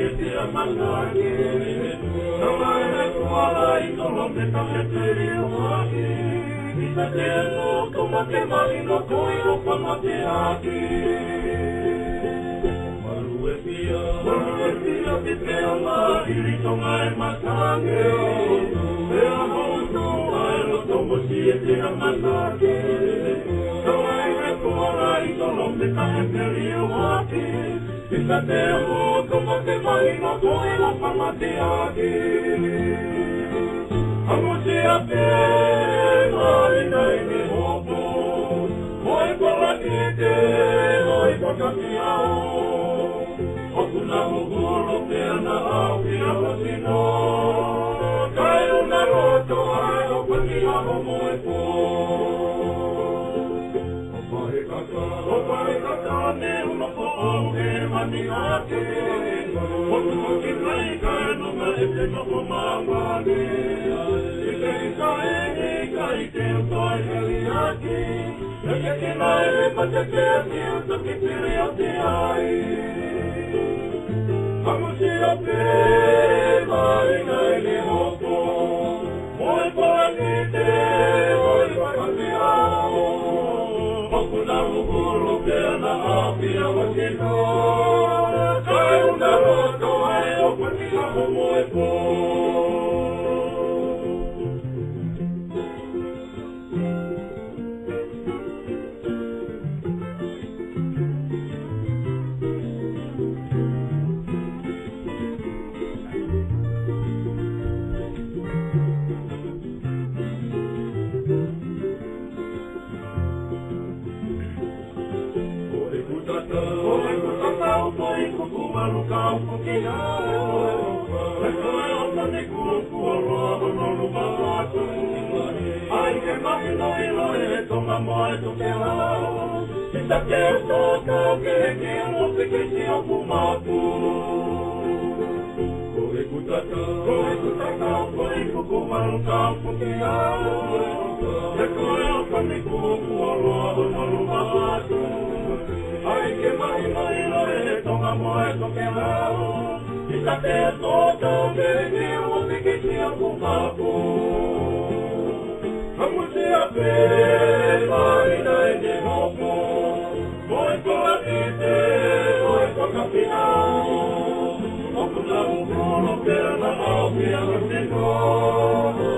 siete a manaki. Nama e kuala I tolo me tameteri o aki. Isa te no toma te mali no toi o pamate aki. Maru e pia te te ama iri tonga e matange o. E a hoto ai lo tomo siete a manaki. Nama e kuala I tolo me tameteri o aki. Isa te no toma te mali no toi o pamate aki. Amo se apena ina ine hopo. Oi kola kite, oi kokakiao. Okuna muguro te ana au ki amo sino. Kai una roto ai o kwani amo moe po. Opa e kaka ne uno po o e mani ake. Oku ki kai kai no ma e te nopo mamani. Okuna muguro te ana au ki amo sino.